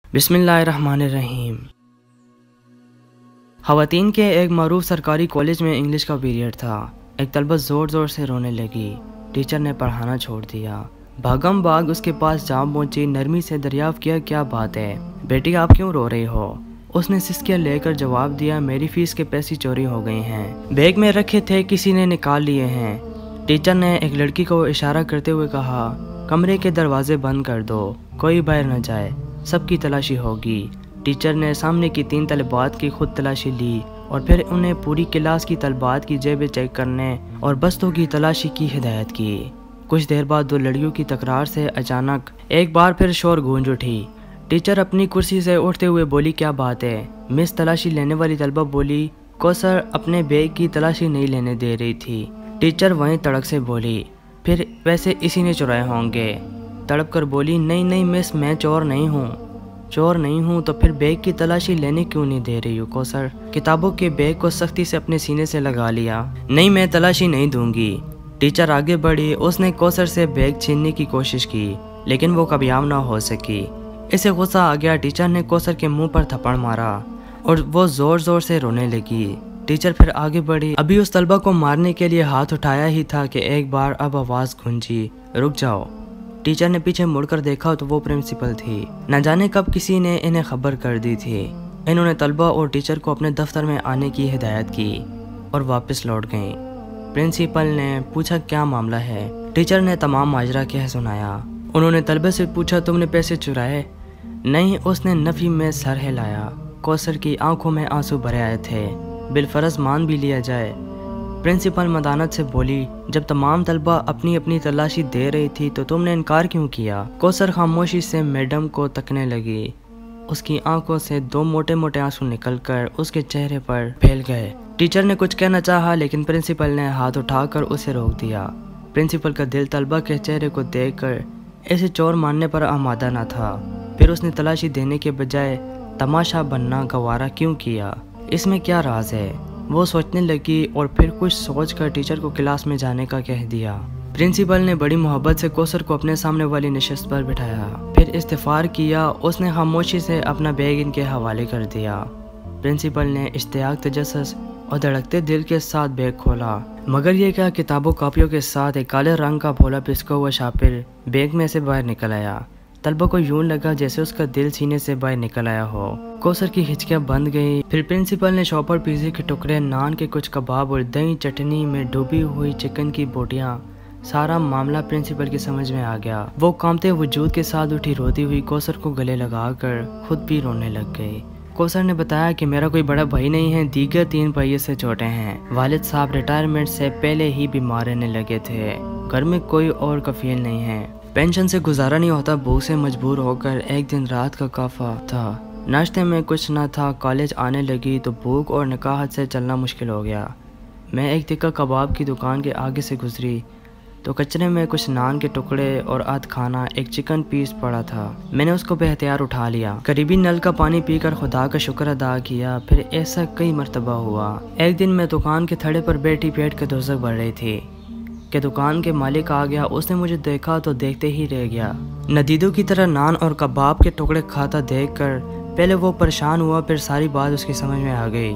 बिस्मिल्लाहिर्रहमानिर्रहीम। ख़वातीन के एक मरूफ सरकारी कॉलेज में इंग्लिश का पीरियड था। एक तलबा ज़ोर ज़ोर से रोने लगी। टीचर ने पढ़ाना छोड़ दिया। भागम भाग उसके पास जा पहुंची, नरमी से दरियाफ़्त किया, क्या बात है बेटी, आप क्यों रो रही हो? उसने सिसकियाँ लेकर जवाब दिया, मेरी फ़ीस के पैसे चोरी हो गए हैं, बैग में रखे थे, किसी ने निकाल लिए हैं। टीचर ने एक लड़की को इशारा करते हुए कहा, कमरे के दरवाजे बंद कर दो, कोई बाहर न जाए, सबकी तलाशी होगी। टीचर ने सामने की 3 तलबात की खुद तलाशी ली और फिर उन्हें पूरी क्लास की तलबात की जेबें चेक करने और बस्तों की तलाशी की हिदायत की। कुछ देर बाद 2 लड़कियों की तकरार से अचानक एक बार फिर शोर गूंज उठी। टीचर अपनी कुर्सी से उठते हुए बोली, क्या बात है? मिस तलाशी लेने वाली तलबा बोली, कौसर अपने बैग की तलाशी नहीं लेने दे रही थी। टीचर वहीं तड़क से बोली, फिर वैसे इसी ने चुराए होंगे। तड़प कर बोली, नहीं नहीं मिस, मैं चोर नहीं हूँ तो फिर बैग की तलाशी लेने क्यों नहीं दे रही हूँ? कौसर किताबों के बैग को सख्ती से अपने सीने से लगा लिया। नहीं, मैं तलाशी नहीं दूंगी। टीचर आगे बढ़ी। उसने कौसर से बैग छीनने की कोशिश की लेकिन वो कामयाब ना हो सकी। इसे गुस्सा आ गया। टीचर ने कौसर के मुंह पर थप्पड़ मारा और वो जोर जोर से रोने लगी। टीचर फिर आगे बढ़ी। अभी उस तलबा को मारने के लिए हाथ उठाया ही था कि एक बार अब आवाज़ गूंजी, रुक जाओ। टीचर ने पीछे मुड़कर देखा तो वो प्रिंसिपल थी। न जाने कब किसी ने इन्हें खबर कर दी थी। इन्होंने तलबा और टीचर को अपने दफ्तर में आने की हिदायत की और वापस लौट गईं। प्रिंसिपल ने पूछा, क्या मामला है? टीचर ने तमाम माजरा कह सुनाया। उन्होंने तलबे से पूछा, तुमने पैसे चुराए? नहीं, उसने नफी में सर हिलाया। कौसर की आंखों में आंसू भरे आए थे। बिलफरज मान भी लिया जाए। प्रिंसिपल मदानत से बोली, जब तमाम तलबा अपनी अपनी तलाशी दे रही थी तो तुमने इनकार क्यों किया? कौसर खामोशी से मैडम को तकने लगी। उसकी आंखों से 2 मोटे मोटे आंसू निकलकर उसके चेहरे पर फैल गए। टीचर ने कुछ कहना चाहा लेकिन प्रिंसिपल ने हाथ उठाकर उसे रोक दिया। प्रिंसिपल का दिल तलबा के चेहरे को देखकर ऐसे चोर मानने पर आमादा न था। फिर उसने तलाशी देने के बजाय तमाशा बनना गवारा क्यों किया? इसमें क्या राज है? वो सोचने लगी और फिर कुछ सोचकर टीचर को क्लास में जाने का कह दिया। प्रिंसिपल ने बड़ी मोहब्बत से कौसर को अपने सामने वाली नशिस्त पर बिठाया, फिर इस्तिफार किया। उसने खामोशी से अपना बैग इनके हवाले कर दिया। प्रिंसिपल ने इश्तियाक, तजस्सुस और धड़कते दिल के साथ बैग खोला, मगर ये क्या, किताबों कापियों के साथ एक काले रंग का भोला पिसका हुआ शापिल बैग में से बाहर निकल आया। तलबा को यूं लगा जैसे उसका दिल सीने से बाहर निकल आया हो। कौसर की हिचकियां बंद गई। फिर प्रिंसिपल ने शॉपर पिज़्ज़े के टुकड़े, नान के कुछ कबाब और दही चटनी में डूबी हुई चिकन की बोटियां, सारा मामला प्रिंसिपल की समझ में आ गया। वो कांपते वजूद के साथ उठी, रोती हुई कौसर को गले लगाकर खुद भी रोने लग गई। कौसर ने बताया कि मेरा कोई बड़ा भाई नहीं है, दीगर 3 पहिए से छोटे हैं। वालिद साहब रिटायरमेंट से पहले ही बीमार रहने लगे थे। घर में कोई और कफील नहीं है। पेंशन से गुजारा नहीं होता। भूख से मजबूर होकर एक दिन रात का काफा था। नाश्ते में कुछ ना था। कॉलेज आने लगी तो भूख और नकाहत से चलना मुश्किल हो गया। मैं एक तिक्का कबाब की दुकान के आगे से गुजरी तो कचरे में कुछ नान के टुकड़े और आध खाना एक चिकन पीस पड़ा था। मैंने उसको बेहतियार उठा लिया। करीबी नल का पानी पीकर खुदा का शुक्र अदा किया। फिर ऐसा कई मरतबा हुआ। एक दिन मैं दुकान के थड़े पर बैठी पेट के दोज़ख बढ़ रही थी कि दुकान के मालिक आ गया। उसने मुझे देखा तो देखते ही रह गया। नदीदों की तरह नान और कबाब के टुकड़े खाता देखकर पहले वो परेशान हुआ, फिर सारी बात उसकी समझ में आ गई।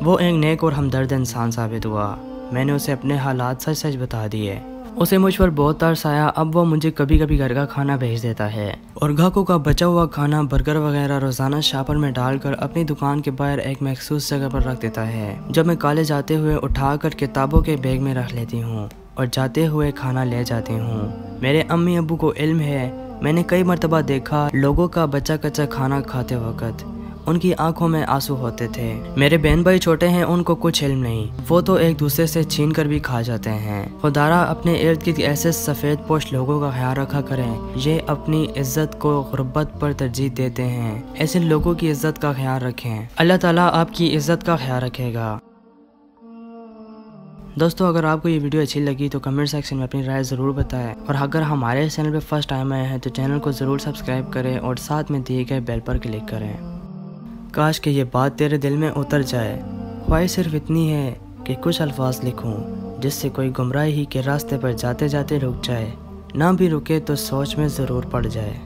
वो एक नेक और हमदर्द इंसान साबित हुआ। मैंने उसे अपने हालात सच सच बता दिए। उसे मुझ पर बहुत तरस आया। अब वो मुझे कभी कभी घर का खाना भेज देता है और ग्राहकों का बचा हुआ खाना, बर्गर वगैरह रोज़ाना शापर में डालकर अपनी दुकान के बाहर एक मखसूस जगह पर रख देता है। जब मैं कॉलेज आते हुए उठाकर किताबों के बैग में रख लेती हूँ और जाते हुए खाना ले जाती हूँ। मेरे अम्मी अब्बू को इल्म है। मैंने कई मरतबा देखा लोगों का बचा कच्चा खाना खाते वक्त उनकी आंखों में आंसू होते थे। मेरे बहन भाई छोटे हैं, उनको कुछ इल्म नहीं, वो तो एक दूसरे से छीन कर भी खा जाते हैं। खुदारा अपने इर्द गिर्द ऐसे सफ़ेद पोश लोगों का ख्याल रखा करें। ये अपनी इज्जत को गुर्बत पर तरजीह देते हैं। ऐसे लोगों की इज्जत का ख्याल रखें। अल्लाह ताला आपकी इज्जत का ख्याल रखेगा। दोस्तों, अगर आपको ये वीडियो अच्छी लगी तो कमेंट सेक्शन में अपनी राय ज़रूर बताएं और अगर हमारे चैनल पर फर्स्ट टाइम आए हैं तो चैनल को ज़रूर सब्सक्राइब करें और साथ में दिए गए बेल पर क्लिक करें। काश कि ये बात तेरे दिल में उतर जाए। ख्वाहिश सिर्फ इतनी है कि कुछ अल्फाज लिखूं जिससे कोई गुमराही के रास्ते पर जाते जाते रुक जाए, ना भी रुके तो सोच में ज़रूर पड़ जाए।